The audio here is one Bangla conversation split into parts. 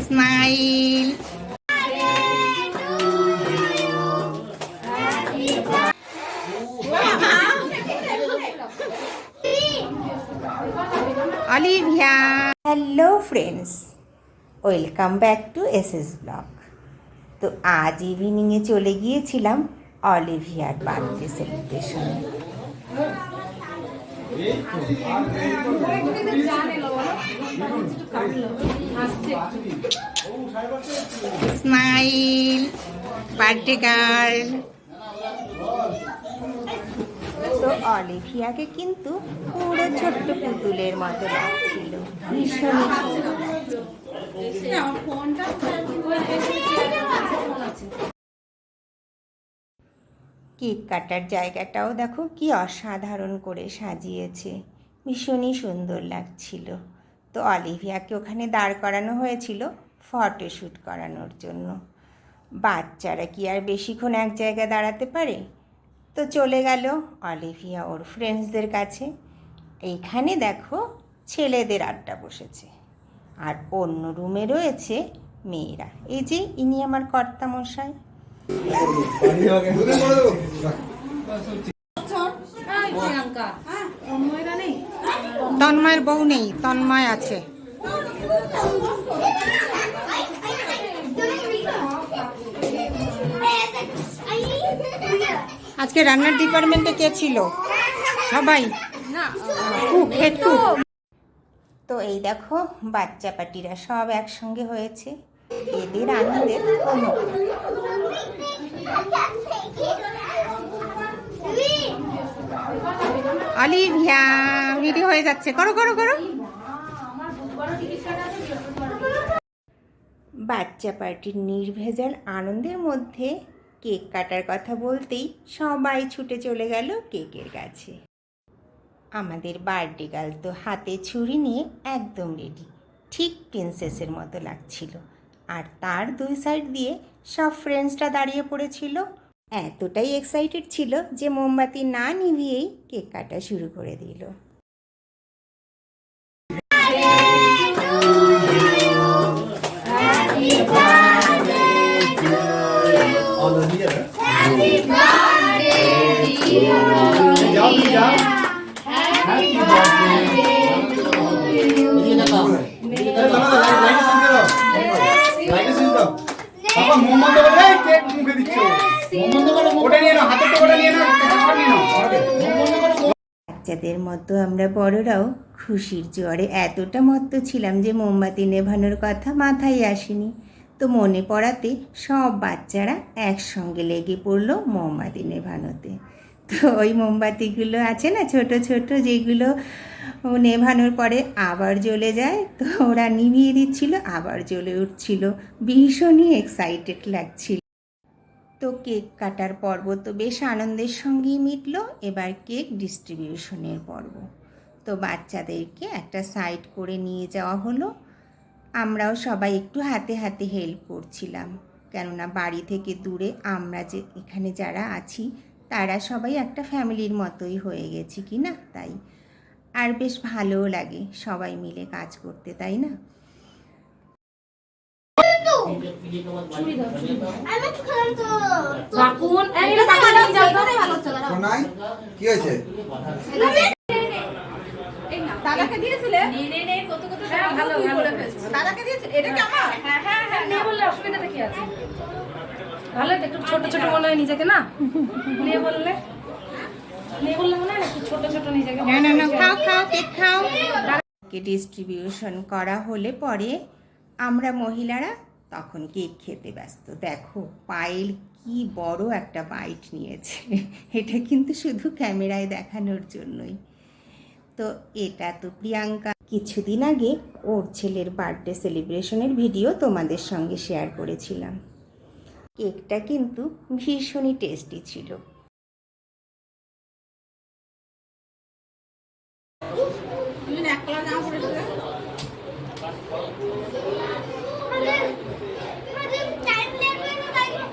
Smile. Olivia. Hello friends, welcome back to SS blog. তো আজ ইভিনিংয়ে চলে গিয়েছিলাম অলিভিয়ার বার্থডে সেলিব্রেশনে। Smile birthday girl. তো অলিভিয়াকে কিন্তু পুরো ছোট্ট পুতুলের মতো লাগছিল, ভীষণ। কেক কাটার জায়গাটাও দেখো কি অসাধারণ করে সাজিয়েছে, ভীষণই সুন্দর লাগছিল। তো অলিভিয়াকে ওখানে দাঁড় করানো হয়েছিল ফটোশ্যুট করানোর জন্য। বাচ্চারা কি আর বেশিক্ষণ এক জায়গায় দাঁড়াতে পারে? তো চলে গেল অলিভিয়া ওর ফ্রেন্ডসদের কাছে। এইখানে দেখো ছেলেদের আড্ডা বসেছে, আর অন্য রুমে রয়েছে মেয়েরা। এই যে ইনি আমার কর্তামশাই। তন্ময়ের বউ নেই, তন্ময় আছে। আজকে রান্নার ডিপার্টমেন্টে কে ছিল? সবাই। তো এই দেখো বাচ্চা পাটিরা সব একসঙ্গে হয়েছে, এদের আনন্দের কোনো। অলিভিয়া ভিডিও হয়ে যাচ্ছে, করো করো করো। বাচ্চা পার্টির নির্ভেজাল আনন্দের মধ্যে কেক কাটার কথা বলতেই সবাই ছুটে চলে গেল কেকের কাছে। আমাদের বার্থডে গার্ল তো হাতে ছুরি নিয়ে একদম রেডি, ঠিক প্রিন্সেসের মতো লাগছিল। আর তার দুই সাইড দিয়ে সব ফ্রেন্ডসরা দাঁড়িয়ে পড়েছিল। এতটাই এক্সাইটেড ছিল যে মোমবাতি না নিভিয়েই কেক কাটা শুরু করে দিল। বাচ্চাদের মতো আমরা বড়রাও খুশির জোয়ারে এতটা মত্ত ছিলাম যে মোমবাতি নেভানোর কথা মাথায় আসেনি। তো মনে পড়াতে সব বাচ্চারা একসঙ্গে লেগে পড়লো মোমবাতি নেভানোতে। তো ওই মোমবাতিগুলো আছে না ছোট ছোট, যেগুলো নেভানোর পরে আবার জ্বলে যায়, তো ওরা নিভিয়ে দিচ্ছিল, আবার জ্বলে উঠছিল। ভীষণই এক্সাইটেড লাগছিল। তো কেক কাটার পর্ব তো বেশ আনন্দের সঙ্গেই মিটলো। এবার কেক ডিস্ট্রিবিউশনের পর্ব। তো বাচ্চাদেরকে একটা সাইড করে নিয়ে যাওয়া হলো। আমরাও সবাই একটু হাতে হাতে হেল্প করছিলাম, কেননা বাড়ি থেকে দূরে আমরা যে এখানে যারা আছি তারা সবাই একটা ফ্যামিলির মতোই হয়ে গেছি কি না, তাই। আর বেশ ভালোও লাগে সবাই মিলে কাজ করতে, তাই না? দাদাকে দিয়েছিলে? দাদাকে দিয়েছিলে? এটা কি আমার? হ্যাঁ নিয়ে বললে অসুবিধাটা কি আছে? ভালো, একটু ছোট ছোট মনে হয় নিজেকে, না নিয়ে বললে মনে হয় একটু ছোট ছোট নিজেকে। না খাও খাও, কেক খাও। ডিস্ট্রিবিউশন করা হলে পরে আমরা মহিলারা তখন কেক খেতে ব্যস্ত। দেখো পায়েল কি বড় একটা বাইট নিয়েছে, এটা কিন্তু শুধু ক্যামেরায় দেখানোর জন্যই। তো এটা তো প্রিয়াঙ্কা কিছুদিন আগে ওর ছেলের বার্থডে সেলিব্রেশনের ভিডিও তোমাদের সঙ্গে শেয়ার করেছিলাম। কেকটা কিন্তু ভীষণই টেস্টি ছিল।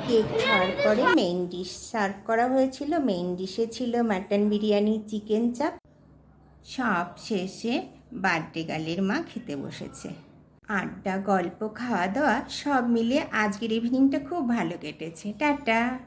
কেক খাওয়ার পরে মেইন ডিশ সার্ভ করা হয়েছিল। মেইন ডিশে ছিল মাটন বিরিয়ানি, চিকেন চাপ, সব শেষে বার্থডে গার্লের মা খেতে বসেছে। আড্ডা, গল্প, খাওয়া দাওয়া সব মিলিয়ে আজকের ইভিনিংটা খুব ভালো কেটেছে। টাটা।